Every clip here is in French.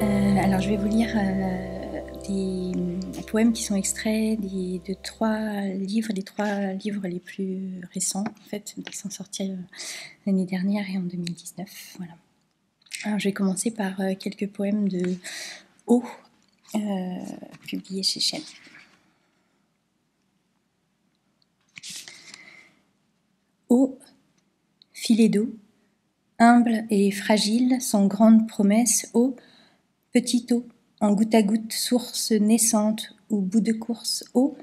Alors je vais vous lire des poèmes qui sont extraits de trois livres les plus récents, en fait, qui sont sortis l'année dernière et en 2019. Voilà. Alors je vais commencer par quelques poèmes de Eau, publiés chez Chêne. Eau, filet d'eau, humble et fragile, sans grande promesse, eau, petite eau, en goutte à goutte, source naissante ou bout de course, eau,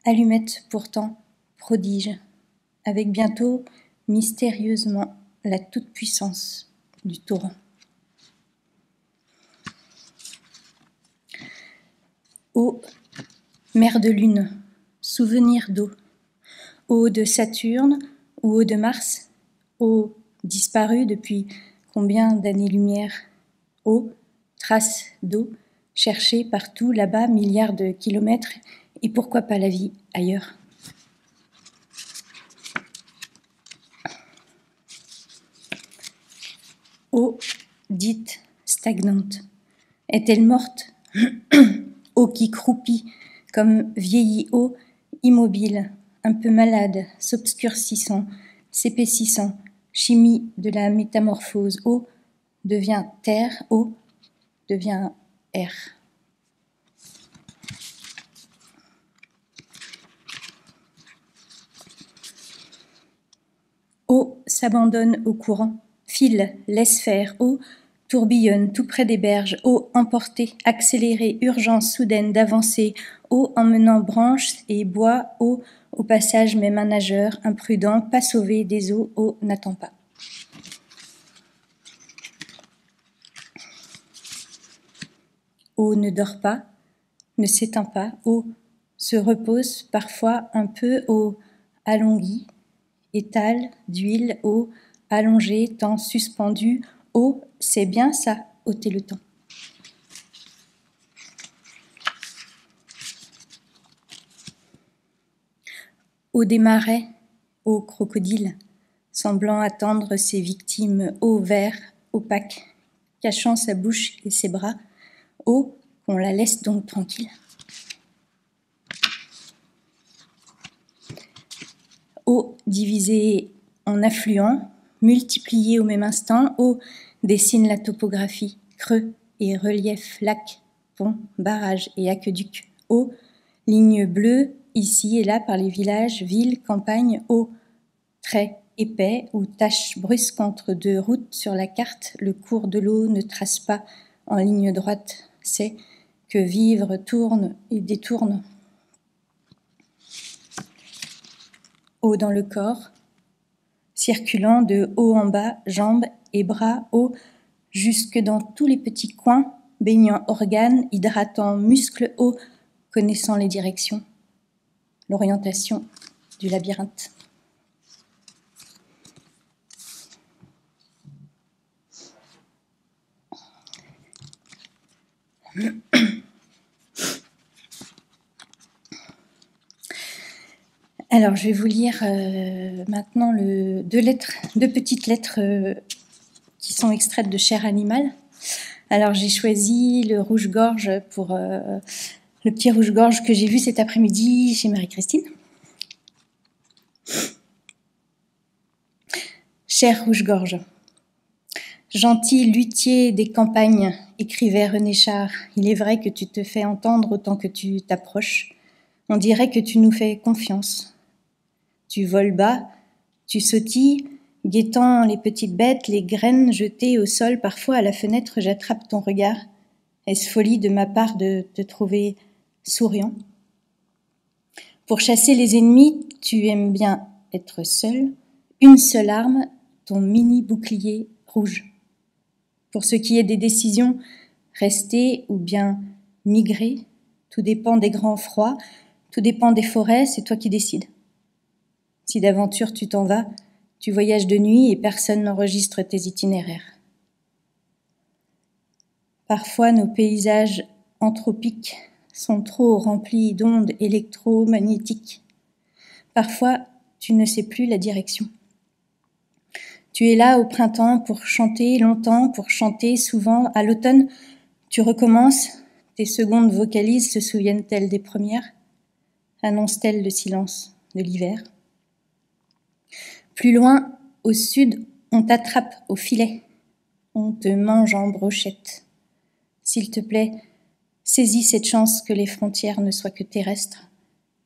allumette pourtant, prodige, avec bientôt, mystérieusement, la toute-puissance du torrent. Eau, mer de lune, souvenir d'eau, eau de Saturne ou eau de Mars, eau disparue depuis combien d'années-lumière, eau, trace d'eau, cherchée partout là-bas, milliards de kilomètres, et pourquoi pas la vie ailleurs? Eau dite stagnante, est-elle morte? Eau qui croupit, comme vieillie eau, immobile, un peu malade, s'obscurcissant, s'épaississant, chimie de la métamorphose, eau devient terre, eau devient air. Eau s'abandonne au courant, file, laisse faire, eau tourbillonne tout près des berges, eau emportée, accélérée, urgence soudaine d'avancer, eau emmenant branches et bois, eau au passage même un nageur, imprudent, pas sauvé des eaux, eau n'attend pas. Eau ne dort pas, ne s'éteint pas, eau se repose parfois un peu, eau allongée, étale d'huile, eau allongée, temps suspendu, eau, c'est bien ça, ôter le temps. Eau des marais, eau crocodile, semblant attendre ses victimes, eau vert, opaque, cachant sa bouche et ses bras, eau qu'on la laisse donc tranquille. Eau divisée en affluents, multipliée au même instant, eau dessine la topographie, creux et relief, lac, pont, barrage et aqueduc, eau, ligne bleue, ici et là par les villages, villes, campagnes, eau, trait épais ou tache brusque entre deux routes sur la carte, le cours de l'eau ne trace pas en ligne droite, c'est que vivre tourne et détourne. Eau dans le corps, circulant de haut en bas, jambes et bras, eau jusque dans tous les petits coins, baignant organes, hydratant muscles, eau, connaissant les directions, l'orientation du labyrinthe. Alors, je vais vous lire maintenant deux petites lettres qui sont extraites de Chair animale. Alors, j'ai choisi le rouge-gorge pour le petit rouge-gorge que j'ai vu cet après-midi chez Marie-Christine. Cher rouge-gorge, gentil luthier des campagnes, écrivait René Char, il est vrai que tu te fais entendre autant que tu t'approches. On dirait que tu nous fais confiance. Tu voles bas, tu sautilles, guettant les petites bêtes, les graines jetées au sol. Parfois, à la fenêtre, j'attrape ton regard. Est-ce folie de ma part de te trouver souriant? Pour chasser les ennemis, tu aimes bien être seul. Une seule arme, ton mini bouclier rouge. Pour ce qui est des décisions, rester ou bien migrer, tout dépend des grands froids, tout dépend des forêts, c'est toi qui décides. Si d'aventure tu t'en vas, tu voyages de nuit et personne n'enregistre tes itinéraires. Parfois, nos paysages anthropiques sont trop remplis d'ondes électromagnétiques. Parfois, tu ne sais plus la direction. Tu es là au printemps pour chanter longtemps, pour chanter souvent à l'automne, Tu recommences, tes secondes vocalises se souviennent-elles des premières? Annoncent-elles le silence de l'hiver? Plus loin, au sud, on t'attrape au filet, on te mange en brochette. S'il te plaît, saisis cette chance que les frontières ne soient que terrestres.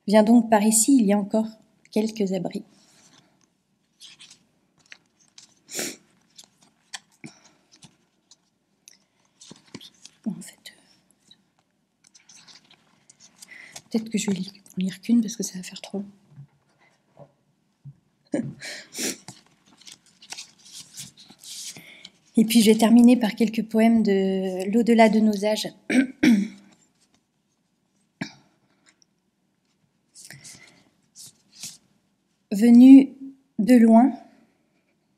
Viens donc par ici, il y a encore quelques abris. En fait, peut-être que je vais en lire qu'une parce que ça va faire trop long. Et puis je vais terminer par quelques poèmes de l'au-delà de nos âges. Venus de loin,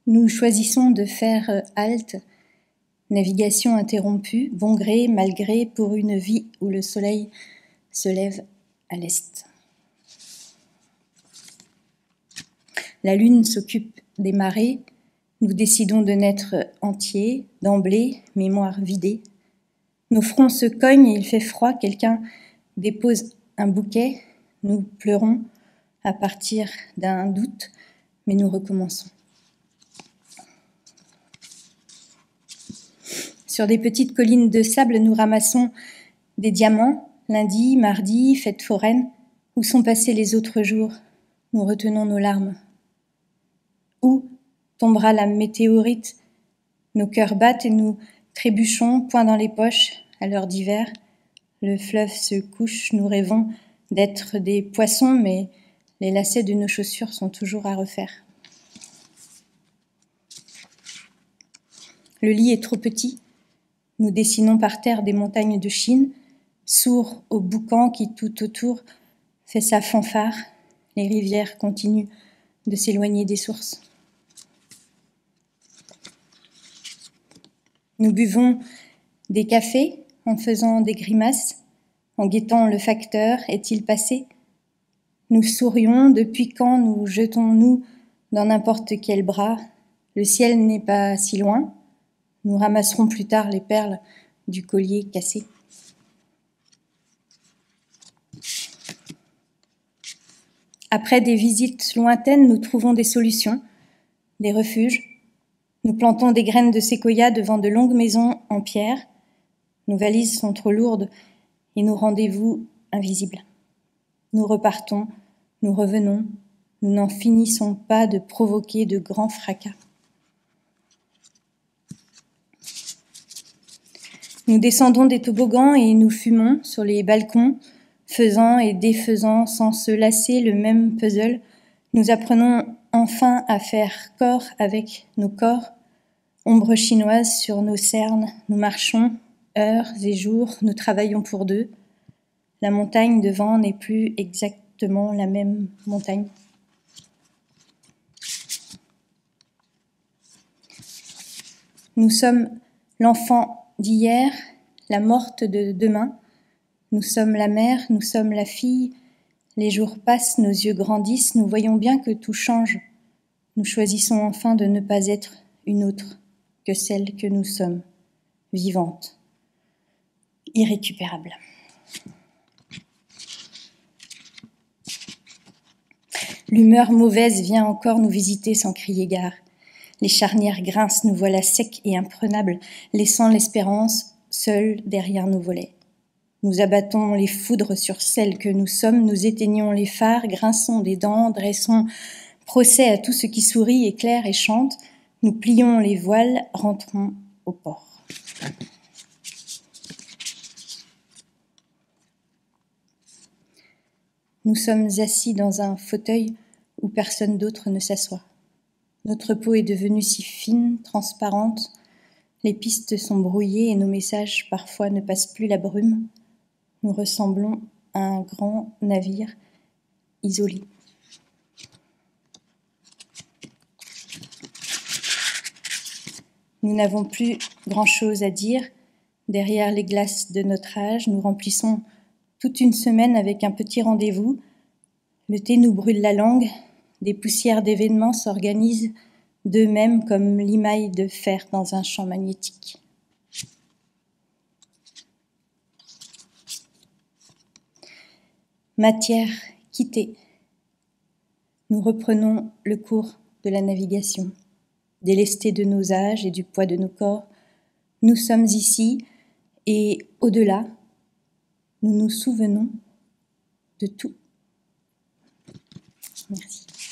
nous choisissons de faire halte, navigation interrompue, bon gré, mal gré, pour une vie où le soleil se lève à l'est. La lune s'occupe des marées, nous décidons de naître entiers, d'emblée, mémoire vidée. Nos fronts se cognent et il fait froid, quelqu'un dépose un bouquet, nous pleurons à partir d'un doute, mais nous recommençons. Sur des petites collines de sable, nous ramassons des diamants, lundi, mardi, fête foraine. Où sont passés les autres jours? Nous retenons nos larmes. Où tombera la météorite? Nos cœurs battent et nous trébuchons, poing dans les poches, à l'heure d'hiver. Le fleuve se couche, nous rêvons d'être des poissons, mais les lacets de nos chaussures sont toujours à refaire. Le lit est trop petit. Nous dessinons par terre des montagnes de Chine, sourds au boucan qui tout autour fait sa fanfare. Les rivières continuent de s'éloigner des sources. Nous buvons des cafés en faisant des grimaces, en guettant le facteur, est-il passé? Nous sourions, depuis quand nous jetons-nous dans n'importe quel bras? Le ciel n'est pas si loin, nous ramasserons plus tard les perles du collier cassé. Après des visites lointaines, nous trouvons des solutions, des refuges. Nous plantons des graines de séquoia devant de longues maisons en pierre. Nos valises sont trop lourdes et nos rendez-vous invisibles. Nous repartons, nous revenons, nous n'en finissons pas de provoquer de grands fracas. Nous descendons des toboggans et nous fumons sur les balcons, faisant et défaisant sans se lasser le même puzzle. Nous apprenons enfin à faire corps avec nos corps, ombre chinoise sur nos cernes, nous marchons, heures et jours, nous travaillons pour deux. La montagne devant n'est plus exactement la même montagne. Nous sommes l'enfant d'hier, la morte de demain. Nous sommes la mère, nous sommes la fille. Les jours passent, nos yeux grandissent, nous voyons bien que tout change. Nous choisissons enfin de ne pas être une autre que celle que nous sommes, vivante, irrécupérable. L'humeur mauvaise vient encore nous visiter sans crier gare. Les charnières grincent, nous voilà secs et imprenables, laissant l'espérance seule derrière nos volets. Nous abattons les foudres sur celles que nous sommes, nous éteignons les phares, grinçons des dents, dressons procès à tout ce qui sourit, éclaire et chante. Nous plions les voiles, rentrons au port. Nous sommes assis dans un fauteuil où personne d'autre ne s'assoit. Notre peau est devenue si fine, transparente, les pistes sont brouillées et nos messages parfois ne passent plus la brume. Nous ressemblons à un grand navire isolé. Nous n'avons plus grand-chose à dire. Derrière les glaces de notre âge, nous remplissons toute une semaine avec un petit rendez-vous. Le thé nous brûle la langue. Des poussières d'événements s'organisent d'eux-mêmes comme limailles de fer dans un champ magnétique. Matière quittée. Nous reprenons le cours de la navigation. Délestés de nos âges et du poids de nos corps, nous sommes ici et au-delà, nous nous souvenons de tout. Merci.